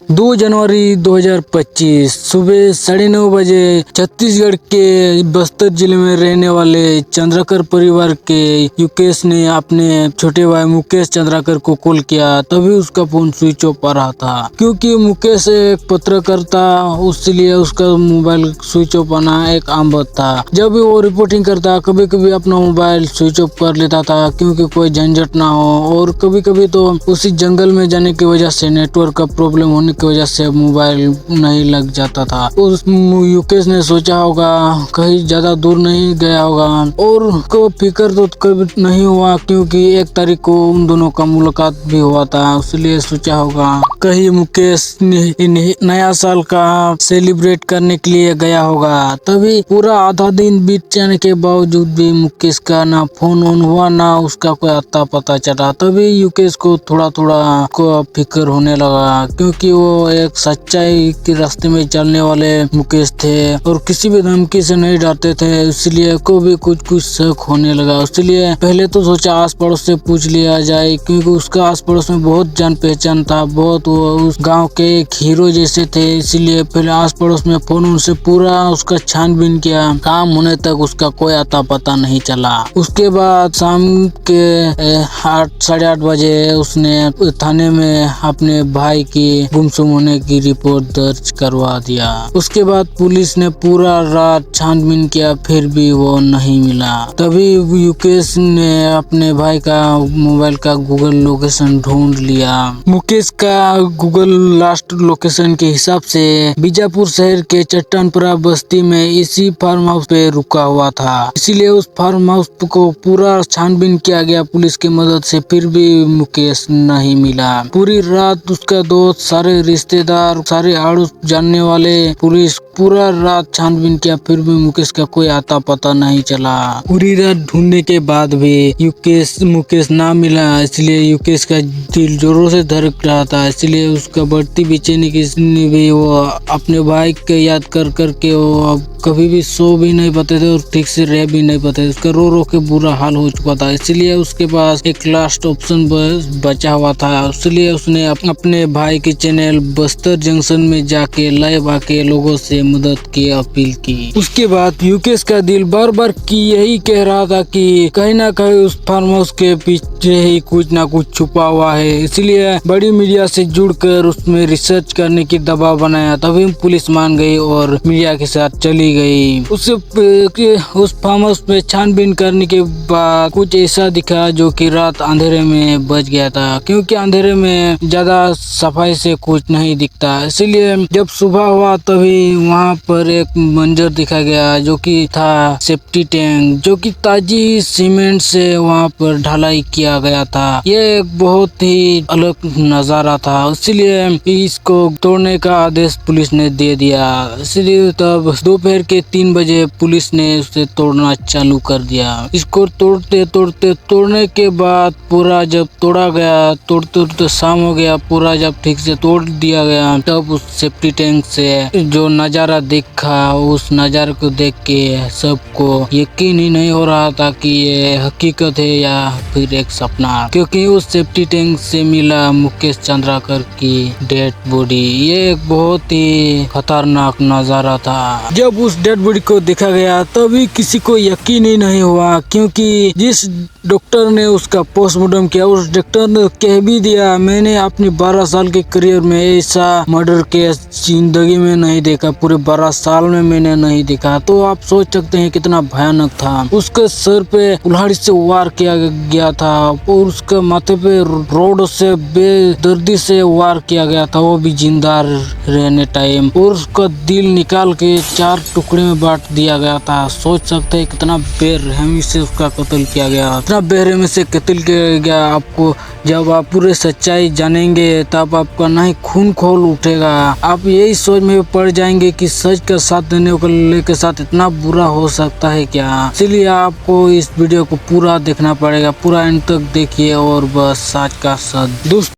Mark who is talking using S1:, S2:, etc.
S1: 2 जनवरी 2025 सुबह 9:30 बजे छत्तीसगढ़ के बस्तर जिले में रहने वाले चंद्राकर परिवार के युकेश ने अपने छोटे भाई मुकेश चंद्राकर को कॉल किया। तभी उसका फोन स्विच ऑफ आ रहा था क्योंकि मुकेश एक पत्रकर्ता, इसलिए उसका मोबाइल स्विच ऑफ आना एक आम बात था। जब भी वो रिपोर्टिंग करता कभी कभी अपना मोबाइल स्विच ऑफ कर लेता था क्योंकि कोई झंझट ना हो, और कभी कभी तो उसी जंगल में जाने की वजह से नेटवर्क का प्रॉब्लम होने की वजह से मोबाइल नहीं लग जाता था। उस युकेश ने सोचा होगा कहीं ज्यादा दूर नहीं गया होगा, और उसको फिक्र तो कभी नहीं हुआ क्योंकि 1 तारीख को उन दोनों का मुलाकात भी हुआ था, इसलिए सोचा होगा कहीं मुकेश नया साल का सेलिब्रेट करने के लिए गया होगा। तभी पूरा आधा दिन बीत जाने के बावजूद भी मुकेश का ना फोन ऑन हुआ ना उसका कोई अता पता चला। तभी युकेश को थोड़ा थोड़ा को फिक्र होने लगा क्योंकि वो एक सच्चाई के रास्ते में चलने वाले मुकेश थे और किसी भी धमकी से नहीं डरते थे, इसलिए को भी कुछ शक होने लगा। इसलिए पहले तो सोचा आस पड़ोस से पूछ लिया जाए क्योंकि उसका आस पड़ोस में बहुत जान पहचान था, बहुत वो उस गांव के एक हीरो जैसे थे। इसीलिए पहले आस पड़ोस में फोन उनसे पूरा उसका छानबीन किया, काम होने तक उसका कोई अता पता नहीं चला। उसके बाद शाम के 8 साढ़े 8 बजे उसने थाने में अपने भाई की गुमसुम होने की रिपोर्ट दर्ज करवा दिया। उसके बाद पुलिस ने पूरा रात छानबीन किया, फिर भी वो नहीं मिला। तभी युकेश ने अपने भाई का मोबाइल का गूगल लोकेशन ढूंढ लिया। मुकेश का गूगल लास्ट लोकेशन के हिसाब से बीजापुर शहर के चट्टानपुरा बस्ती में इसी फार्म हाउस पे रुका हुआ था, इसीलिए उस फार्म हाउस को पूरा छानबीन किया गया पुलिस की मदद से, फिर भी मुकेश नहीं मिला। पूरी रात उसका दोस्त, सारे रिश्तेदार, सारे आड़ूस जानने वाले पुलिस पूरा रात छानबीन किया, फिर भी मुकेश का कोई आता पता नहीं चला। पूरी रात ढूंढने के बाद भी मुकेश ना मिला, इसलिए युकेश का दिल जोरों से धड़क रहा था। इसलिए उसका बढ़ती बेचैनी की भी वो अपने भाई के याद कर करके वो अब कभी भी सो भी नहीं पाते थे और ठीक से रह भी नहीं पाते थे। उसका रो रो के बुरा हाल हो चुका था, इसलिए उसके पास एक लास्ट ऑप्शन बचा हुआ था। इसलिए उसने अपने भाई के चैनल बस्तर जंक्शन में जाके लाइव आके लोगों से मदद की अपील की। उसके बाद युकेश का दिल बार बार यही कह रहा था कि कहीं ना कहीं उस फार्म हाउस के पीछे ही कुछ ना कुछ छुपा हुआ है, इसलिए बड़ी मीडिया से जुड़कर उसमें रिसर्च करने की दबाव बनाया। तभी पुलिस मान गई और मीडिया के साथ चली गई। उस फार्म हाउस पे छानबीन करने के बाद कुछ ऐसा दिखा जो कि रात अंधेरे में बच गया था, क्योंकि अंधेरे में ज्यादा सफाई से कुछ नहीं दिखता। इसलिए जब सुबह हुआ तभी वहां पर एक मंजर दिखा गया जो कि था सेफ्टी टैंक, जो कि ताजी सीमेंट से वहां पर ढलाई किया गया था। ये एक बहुत ही अलग नजारा था, इसलिए इसको तोड़ने का आदेश पुलिस ने दे दिया। इसलिए तब दोपहर के 3 बजे पुलिस ने उसे तोड़ना चालू कर दिया। इसको तोड़ने के बाद पूरा जब तोड़ा गया, तोड़ते शाम हो गया, पूरा जब ठीक से तोड़ दिया गया तब उस सेफ्टी टैंक से जो नजारा देखा, उस नजारे को देख के सबको यकीन ही नहीं हो रहा था कि ये हकीकत है या फिर एक सपना, क्योंकि उस सेफ्टी टैंक से मिला मुकेश चंद्राकर की डेड बॉडी। ये एक बहुत ही खतरनाक नजारा था। जब उस डेड बॉडी को देखा गया तभी किसी को यकीन ही नहीं हुआ, क्योंकि जिस डॉक्टर ने उसका पोस्टमार्टम किया उस डॉक्टर ने कह भी दिया मैंने अपनी 12 साल के करियर में ऐसा मर्डर केस जिंदगी में नहीं देखा, पूरे 12 साल में मैंने नहीं देखा। तो आप सोच सकते हैं कितना भयानक था। उसके सर पे कुल्हाड़ी से वार किया गया था और उसके माथे पे रोड से बेदर्दी से वार किया गया था, वो भी जिंदा रहने टाइम, और उसका दिल निकाल के 4 टुकड़े में बांट दिया गया था। सोच सकते हैं कितना बेरहमी से उसका कत्ल किया गया, इतना बेरहमी से कत्ल किया गया। आपको जब आप पूरे सच्चाई जानेंगे तब आपका नहीं खून खोल उठेगा, आप यही सोच में पड़ जाएंगे कि सच का साथ देने वाले के साथ इतना बुरा हो सकता है क्या। इसलिए आपको इस वीडियो को पूरा देखना पड़ेगा, पूरा एंड तक देखिए और बस सच का साथ दोस्तों।